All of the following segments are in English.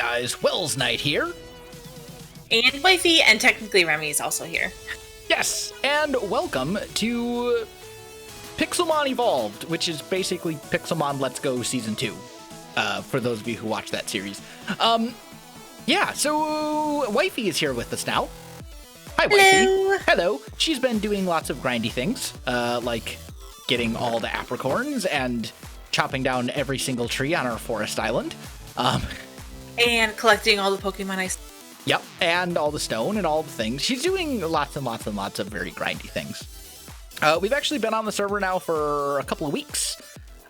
guys, Welsknight here. And Wifey, and technically Remy is also here. Yes, and welcome to Pixelmon Evolved, which is basically Pixelmon Let's Go Season 2, for those of you who watch that series. Yeah, so Wifey is here with us now. Hi, Hello. Wifey. Hello. She's been doing lots of grindy things, like getting all the apricorns and chopping down every single tree on our forest island. And collecting all the Pokemon I... Yep, and all the stone and all the things. She's doing lots and lots and lots of very grindy things. We've actually been on the server now for a couple of weeks,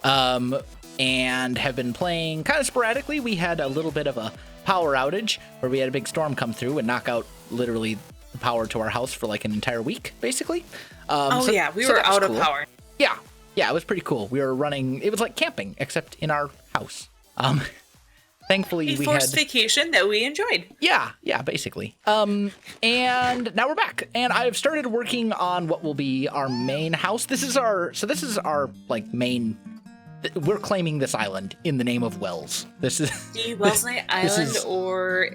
and have been playing kind of sporadically. We had a little bit of a power outage where we had a big storm come through and knock out literally the power to our house for like an entire week, basically. We were out of power. Yeah, it was pretty cool. We were running, it was like camping, except in our house. Thankfully, we had vacation that we enjoyed. Yeah, basically. And now we're back, and I've started working on what will be our main house. This is our like main. We're claiming this island in the name of Wells. This is the Welsknight Island, or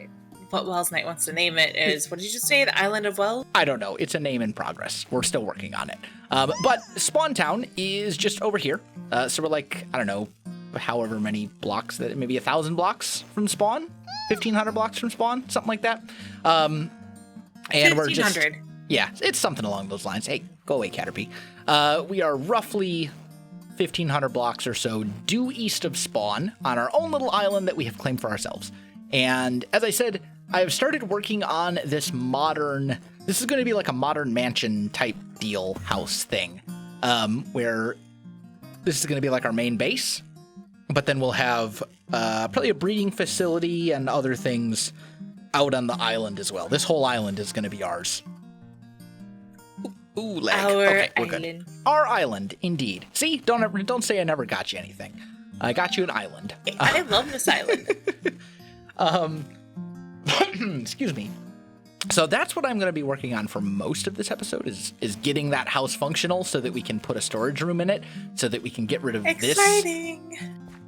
what Welsknight wants to name it is. What did you say? The Island of Wells? I don't know. It's a name in progress. We're still working on it. But Spawn Town is just over here. So we're like, I don't know, however many blocks, that maybe 1,000 blocks from spawn, 1,500 blocks from spawn, something like that. And 1,500. we're just, yeah, it's something along those lines. Hey, go away, Caterpie. We are roughly 1,500 blocks or so due east of spawn on our own little island that we have claimed for ourselves. And as I said, I have started working on this modern, this is going to be like a modern mansion type deal house thing, where this is going to be like our main base. But then we'll have probably a breeding facility and other things out on the island as well. This whole island is going to be ours. Ooh, lag. Okay, we're good. Our island, indeed. See, don't say I never got you anything. I got you an island. I love this island. Excuse me. So that's what I'm going to be working on for most of this episode is getting that house functional so that we can put a storage room in it, so that we can get rid of this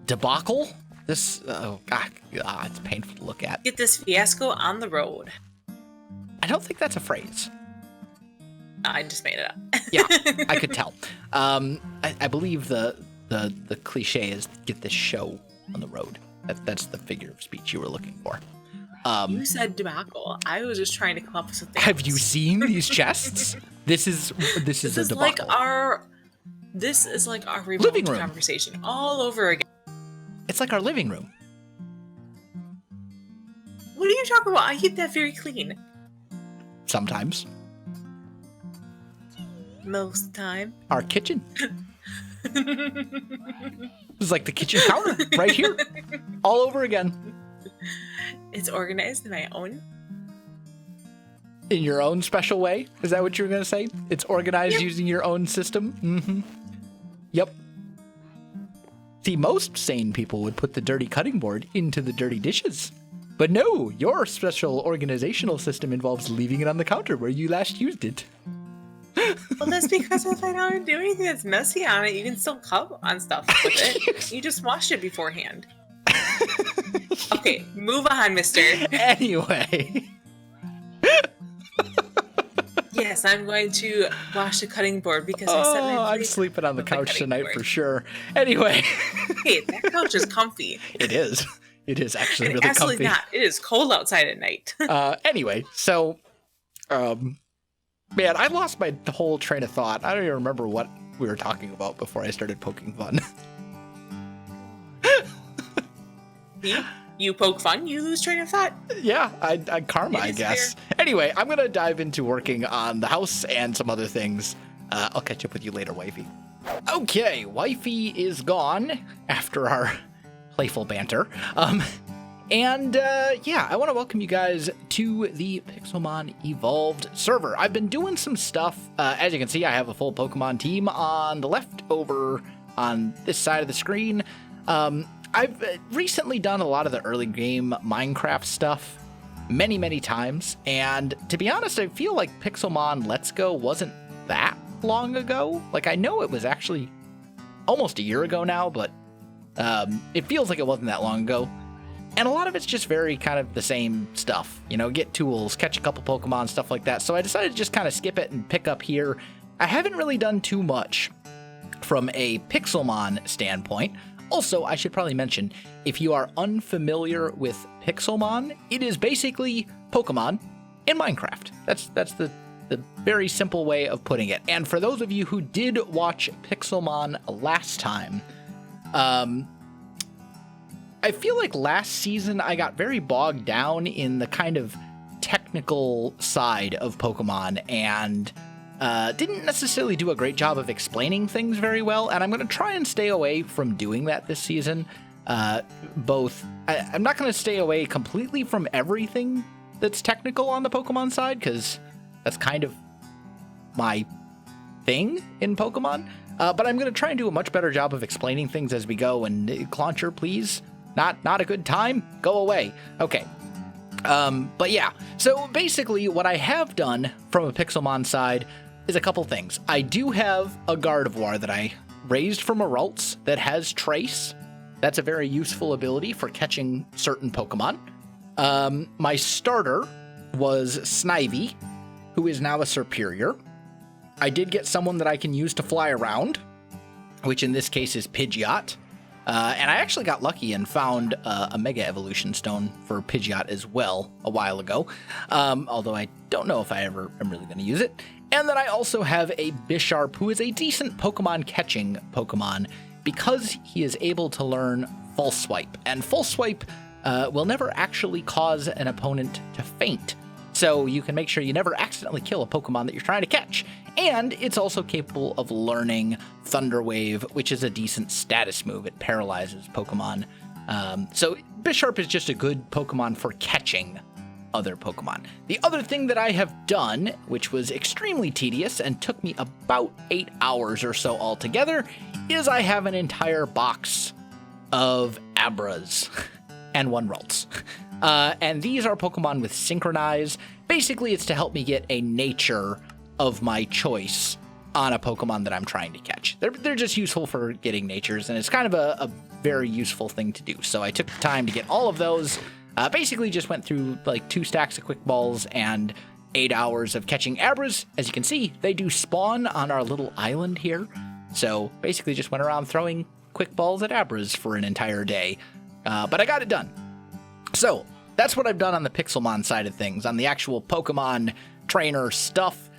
debacle. This, oh God, it's painful to look at. Get this fiasco on the road. I don't think that's a phrase. I just made it up. Yeah, I could tell. I believe the cliche is get this show on the road. That's the figure of speech you were looking for. You said debacle. I was just trying to come up with something. Have you seen these chests? This is a debacle. This is like our living room conversation all over again. It's like our living room. What are you talking about? I keep that very clean. Sometimes. Most of the time. Our kitchen. This is like the kitchen counter right here. All over again. It's organized in my own. In your own special way? Is that what you were going to say? It's organized using your own system? Mm-hmm. Yep. See, most sane people would put the dirty cutting board into the dirty dishes. But no, your special organizational system involves leaving it on the counter where you last used it. Well, that's because if I don't do anything that's messy on it, you can still cut on stuff with it. You just washed it beforehand. Okay, move on, mister. Anyway. Yes, I'm going to wash the cutting board because I said I'm sleeping on the couch tonight for sure. Anyway. Hey, that couch is comfy. It is. It is actually really absolutely comfy. Not. It is cold outside at night. Anyway, so, man, I lost my whole train of thought. I don't even remember what we were talking about before I started poking fun. You poke fun, you lose train of thought. Yeah, I karma, I guess. Fair. Anyway, I'm going to dive into working on the house and some other things. I'll catch up with you later, Wifey. Okay, Wifey is gone after our playful banter. Yeah, I want to welcome you guys to the Pixelmon Evolved server. I've been doing some stuff. As you can see, I have a full Pokemon team on the left over on this side of the screen. I've recently done a lot of the early game Minecraft stuff many times, and to be honest, I feel like Pixelmon Let's Go wasn't that long ago. Like, I know it was actually almost a year ago now, but it feels like it wasn't that long ago. And a lot of it's just very kind of the same stuff, you know, get tools, catch a couple Pokemon, stuff like that. So I decided to just kind of skip it and pick up here. I haven't really done too much from a Pixelmon standpoint. Also, I should probably mention, if you are unfamiliar with Pixelmon, it is basically Pokemon in Minecraft. That's the very simple way of putting it. And for those of you who did watch Pixelmon last time, I feel like last season I got very bogged down in the kind of technical side of Pokemon and didn't necessarily do a great job of explaining things very well. And I'm going to try and stay away from doing that this season. I'm not going to stay away completely from everything that's technical on the Pokemon side, because that's kind of my thing in Pokemon. But I'm going to try and do a much better job of explaining things as we go. And Clauncher, please. Not a good time? Go away. Okay. But yeah, so basically what I have done from a Pixelmon side is a couple things. I do have a Gardevoir that I raised from a Ralts that has Trace. That's a very useful ability for catching certain Pokemon. My starter was Snivy, who is now a Superior. I did get someone that I can use to fly around, which in this case is Pidgeot. And I actually got lucky and found a Mega Evolution Stone for Pidgeot as well a while ago, although I don't know if I ever am really going to use it. And then I also have a Bisharp, who is a decent Pokemon catching Pokemon because he is able to learn False Swipe. And False Swipe will never actually cause an opponent to faint. So you can make sure you never accidentally kill a Pokemon that you're trying to catch. And it's also capable of learning Thunder Wave, which is a decent status move. It paralyzes Pokemon. So Bisharp is just a good Pokemon for catching other Pokemon. The other thing that I have done, which was extremely tedious and took me about 8 hours or so altogether, is I have an entire box of Abras and 1 Ralts. And these are Pokemon with Synchronize. Basically, it's to help me get a nature of my choice on a Pokemon that I'm trying to catch. They're just useful for getting natures, and it's kind of a very useful thing to do. So I took the time to get all of those. Basically just went through like 2 stacks of Quick Balls and 8 hours of catching Abras. As you can see, they do spawn on our little island here. So basically just went around throwing Quick Balls at Abras for an entire day. But I got it done. So that's what I've done on the Pixelmon side of things. On the actual Pokemon trainer stuff,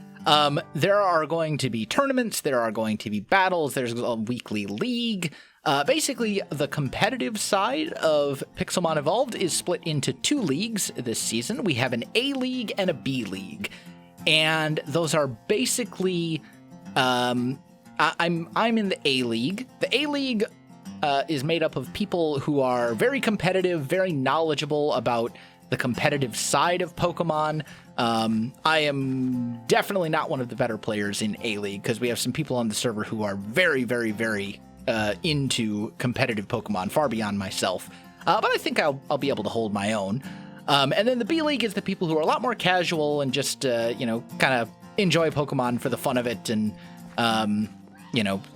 there are going to be tournaments, there are going to be battles, there's a weekly league. Basically, the competitive side of Pixelmon Evolved is split into 2 leagues this season. We have an A League and a B League. And those are basically, I'm in the A League. The A League is made up of people who are very competitive, very knowledgeable about the competitive side of Pokemon. I am definitely not one of the better players in A-League because we have some people on the server who are very, very, very into competitive Pokemon, far beyond myself. But I think I'll be able to hold my own. And then the B-League is the people who are a lot more casual and just, kind of enjoy Pokemon for the fun of it and,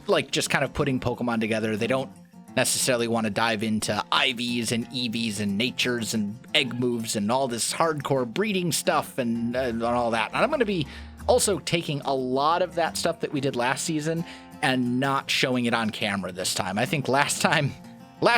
like just kind of putting Pokemon together. They don't necessarily want to dive into IVs and EVs and natures and egg moves and all this hardcore breeding stuff and all that. And I'm going to be also taking a lot of that stuff that we did last season and not showing it on camera this time. I think last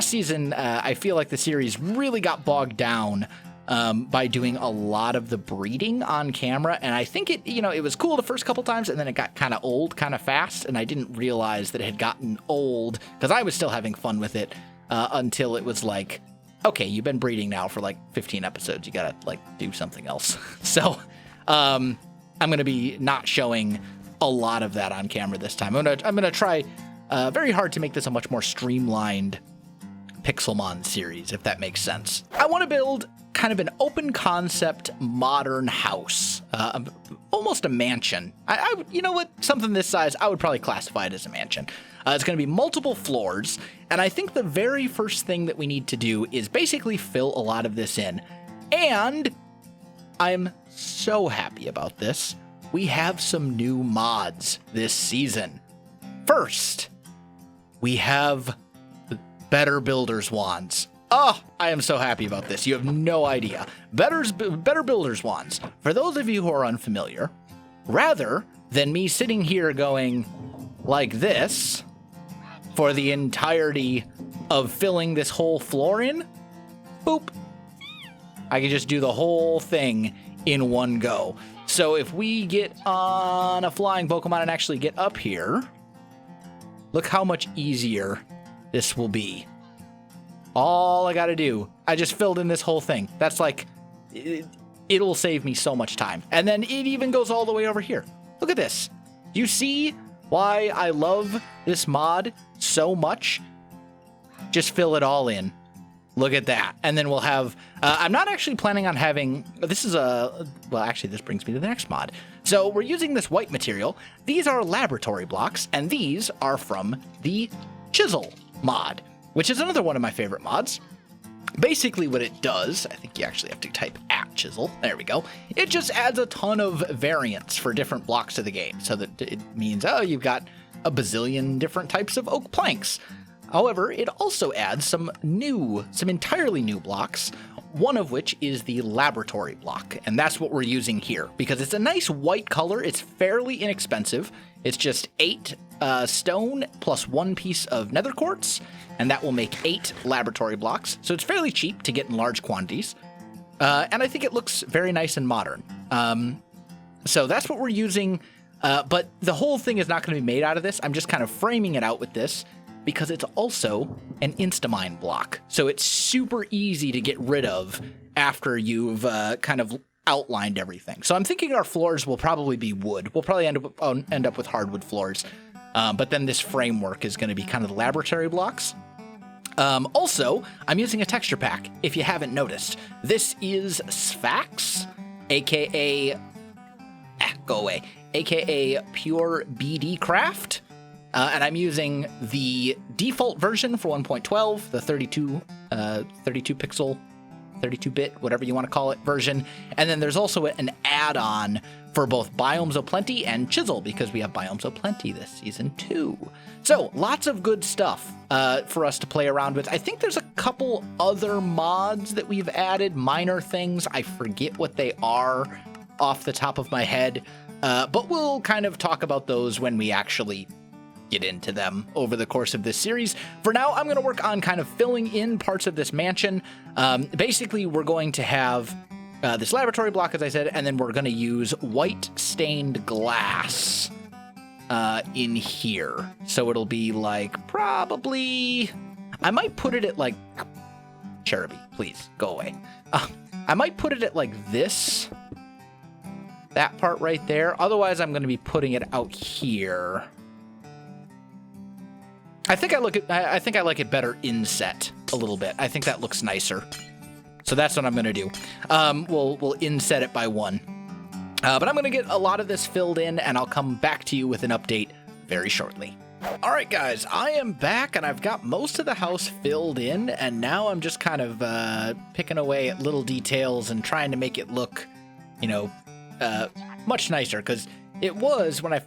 season, I feel like the series really got bogged down by doing a lot of the breeding on camera. And I think it was cool the first couple times, and then it got kind of old kind of fast. And I didn't realize that it had gotten old because I was still having fun with it until it was like, okay, you've been breeding now for like 15 episodes. You got to like do something else. So I'm going to be not showing a lot of that on camera this time. I'm going to try very hard to make this a much more streamlined Pixelmon series, if that makes sense. I want to build kind of an open concept modern house, almost a mansion. You know what? Something this size, I would probably classify it as a mansion. It's going to be multiple floors, and I think the very first thing that we need to do is basically fill a lot of this in. And I'm so happy about this. We have some new mods this season. First, we have better builder's wands. Oh, I am so happy about this. You have no idea. Better Builder's Wands. For those of you who are unfamiliar, rather than me sitting here going like this for the entirety of filling this whole floor in, boop, I can just do the whole thing in one go. So if we get on a flying Pokemon and actually get up here, look how much easier this will be. All I gotta do, I just filled in this whole thing. That's like, it'll save me so much time. And then it even goes all the way over here. Look at this. You see why I love this mod so much? Just fill it all in. Look at that. And then we'll have, I'm not actually planning on having, this brings me to the next mod. So we're using this white material. These are laboratory blocks, and these are from the Chisel mod, which is another one of my favorite mods. Basically what it does, I think you actually have to type @Chisel. There we go. It just adds a ton of variants for different blocks to the game. So that it means, oh, you've got a bazillion different types of oak planks. However, it also adds some entirely new blocks, one of which is the laboratory block. And that's what we're using here because it's a nice white color. It's fairly inexpensive. It's just 8 stone plus 1 piece of nether quartz, and that will make 8 laboratory blocks. So it's fairly cheap to get in large quantities. And I think it looks very nice and modern. So that's what we're using. But the whole thing is not going to be made out of this. I'm just kind of framing it out with this because it's also an Instamine block. So it's super easy to get rid of after you've kind of outlined everything. So I'm thinking our floors will probably be wood. We'll probably end up with hardwood floors. But then this framework is going to be kind of the laboratory blocks. Also, I'm using a texture pack, if you haven't noticed. This is Sphax, aka Pure BD Craft. And I'm using the default version for 1.12, the 32 pixel, 32-bit, whatever you want to call it, version. And then there's also an add-on for both Biomes O'Plenty and Chisel, because we have Biomes O'Plenty this season too. So lots of good stuff for us to play around with. I think there's a couple other mods that we've added, minor things. I forget what they are off the top of my head, but we'll kind of talk about those when we actually get into them over the course of this series. For now, I'm going to work on kind of filling in parts of this mansion. Basically, we're going to have this laboratory block, as I said, and then we're going to use white stained glass in here. So it'll be like probably, I might put it at like, Cherubi, please go away. I might put it at like this, that part right there. Otherwise, I'm going to be putting it out here. I think I like it better inset a little bit. I think that looks nicer. So that's what I'm going to do. We'll inset it by 1. But I'm going to get a lot of this filled in, and I'll come back to you with an update very shortly. All right, guys, I am back, and I've got most of the house filled in, and now I'm just kind of picking away at little details and trying to make it look, much nicer, because it was, when I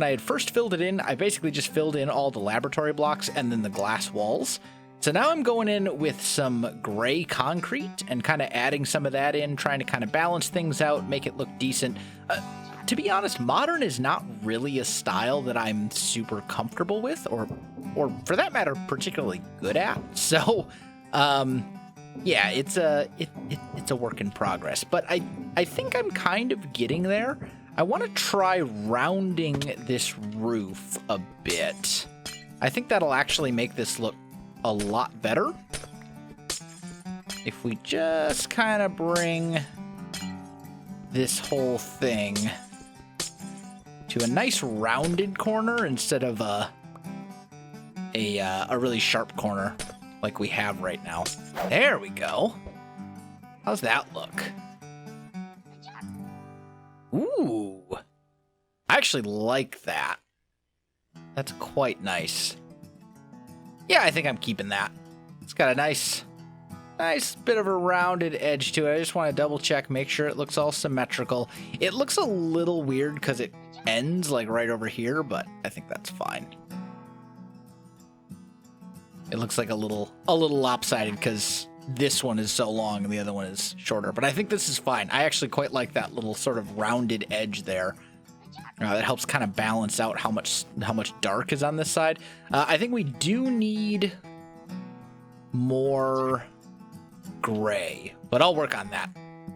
had first filled it in, I basically just filled in all the laboratory blocks and then the glass walls. So now I'm going in with some gray concrete and kind of adding some of that in, trying to kind of balance things out, make it look decent. To be honest, modern is not really a style that I'm super comfortable with, or for that matter, particularly good at. So, yeah, it's a work in progress, but I think I'm kind of getting there. I want to try rounding this roof a bit. I think that'll actually make this look a lot better. If we just kind of bring this whole thing to a nice rounded corner instead of a really sharp corner like we have right now. There we go. How's that look? Ooh, I actually like that. That's quite nice. Yeah, I think I'm keeping that. It's got a nice bit of a rounded edge to it. I just want to double check, make sure it looks all symmetrical. It looks a little weird because it ends like right over here, but I think that's fine. It looks like a little lopsided because this one is so long and the other one is shorter. But I think this is fine. I actually quite like that little sort of rounded edge there. That helps kind of balance out how much dark is on this side. I think we do need more gray, but I'll work on that.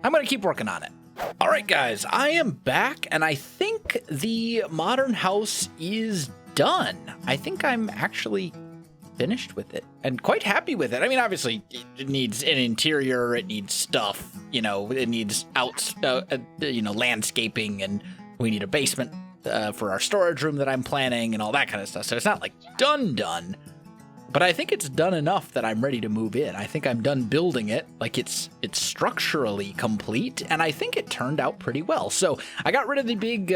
I'm going to keep working on it. All right, guys, I am back, and I think the modern house is done. I think I'm actually finished with it and quite happy with it. I mean, obviously, it needs an interior, it needs stuff, it needs landscaping, and we need a basement for our storage room that I'm planning and all that kind of stuff. So it's not like done. But I think it's done enough that I'm ready to move in. I think I'm done building it. Like it's structurally complete, and I think it turned out pretty well. So I got rid of the big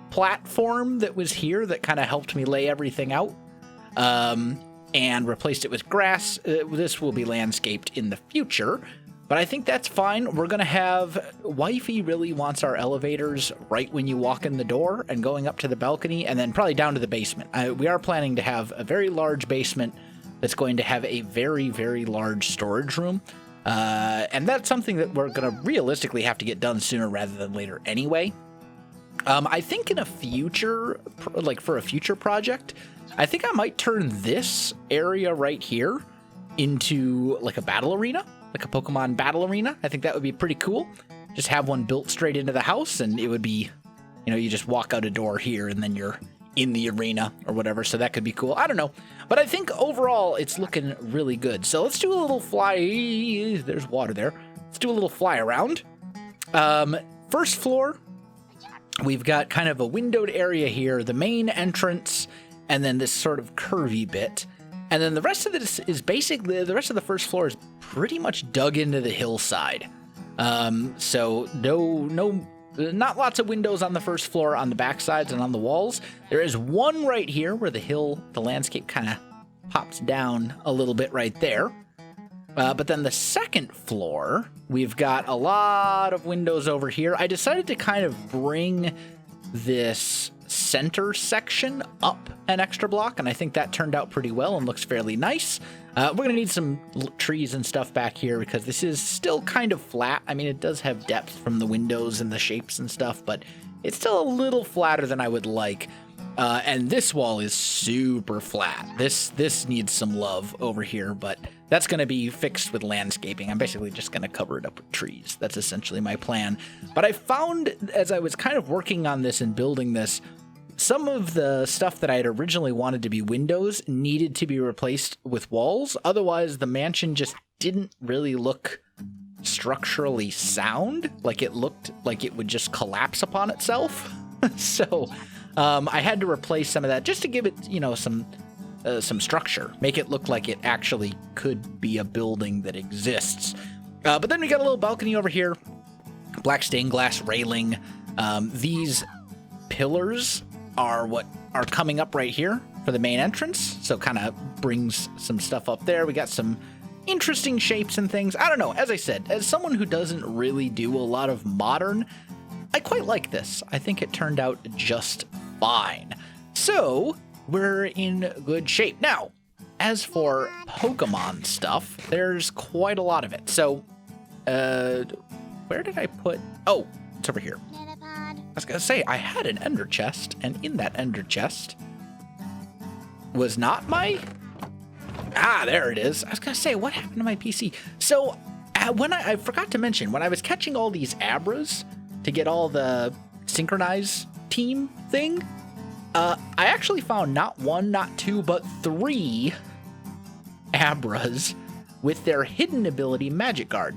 platform that was here that kind of helped me lay everything out, and replaced it with grass. This will be landscaped in the future, but I think that's fine. We're gonna have Wifey really wants our elevators right when you walk in the door and going up to the balcony, and then probably down to the basement. We are planning to have a very large basement that's going to have a very, very large storage room. And that's something that we're gonna realistically have to get done sooner rather than later anyway. I think in a future, like for a future project, I think I might turn this area right here into like a battle arena. Like a Pokemon battle arena. I think that would be pretty cool. Just have one built straight into the house, and it would be, you just walk out a door here and then you're in the arena or whatever. So that could be cool. I don't know. But I think overall it's looking really good. So let's do a little fly. There's water there. Let's do a little fly around. First floor, we've got kind of a windowed area here, the main entrance, and then this sort of curvy bit. And then the rest of this is basically, the rest of the first floor is pretty much dug into the hillside. So not lots of windows on the first floor on the back sides and on the walls. There is one right here where the landscape kind of pops down a little bit right there. But then the second floor, we've got a lot of windows over here. I decided to kind of bring this center section up an extra block, and I think that turned out pretty well and looks fairly nice. We're going to need some trees and stuff back here because this is still kind of flat. I mean, it does have depth from the windows and the shapes and stuff, but it's still a little flatter than I would like. And this wall is super flat. This needs some love over here, but that's going to be fixed with landscaping. I'm basically just going to cover it up with trees. That's essentially my plan. But I found, as I was kind of working on this and building this, some of the stuff that I had originally wanted to be windows needed to be replaced with walls. Otherwise, the mansion just didn't really look structurally sound. Like it looked like it would just collapse upon itself. So I had to replace some of that just to give it, some structure, make it look like it actually could be a building that exists. But then we got a little balcony over here, black stained glass railing. These pillars are what are coming up right here for the main entrance. So kind of brings some stuff up there. We got some interesting shapes and things. I don't know. As I said, as someone who doesn't really do a lot of modern, I quite like this. I think it turned out just fine. So we're in good shape. Now, as for Pokemon stuff, there's quite a lot of it. So, where did I put? Oh, it's over here. I was gonna say, I had an ender chest, and in that ender chest was not my... there it is. I was gonna say, what happened to my PC? So, when I forgot to mention, when I was catching all these Abras to get all the synchronize team thing, I actually found not one, not two, but 3 Abras with their hidden ability, Magic Guard.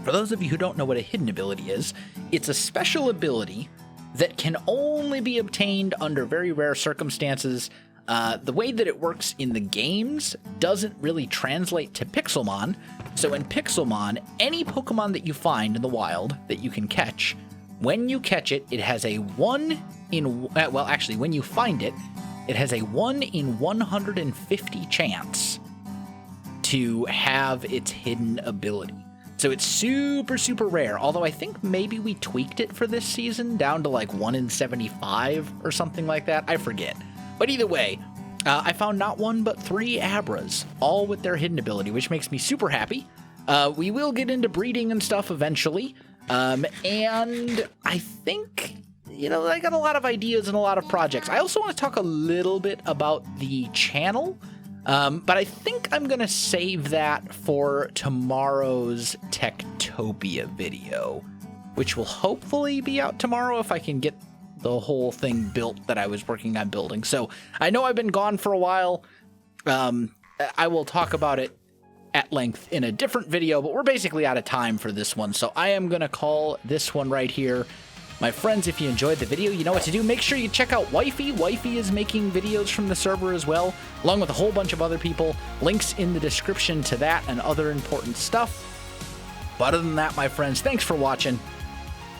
For those of you who don't know what a hidden ability is, it's a special ability that can only be obtained under very rare circumstances. The way that it works in the games doesn't really translate to Pixelmon. So in Pixelmon, any Pokemon that you find in the wild that you can catch, when you catch it, it has a 1 in... Well, actually, when you find it, it has a 1 in 150 chance to have its hidden ability. So it's super, super rare, although I think maybe we tweaked it for this season down to like 1 in 75 or something like that. I forget. But either way, I found not one, but 3 Abras, all with their hidden ability, which makes me super happy. We will get into breeding and stuff eventually. And I think, I got a lot of ideas and a lot of projects. I also want to talk a little bit about the channel, but I think I'm going to save that for tomorrow's Techtopia video, which will hopefully be out tomorrow if I can get the whole thing built that I was working on building. So I know I've been gone for a while. I will talk about it at length in a different video, but we're basically out of time for this one. So I am going to call this one right here. My friends, if you enjoyed the video, you know what to do. Make sure you check out Wifey. Wifey is making videos from the server as well, along with a whole bunch of other people. Links in the description to that and other important stuff. But other than that, my friends, thanks for watching,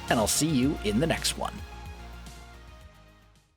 and I'll see you in the next one.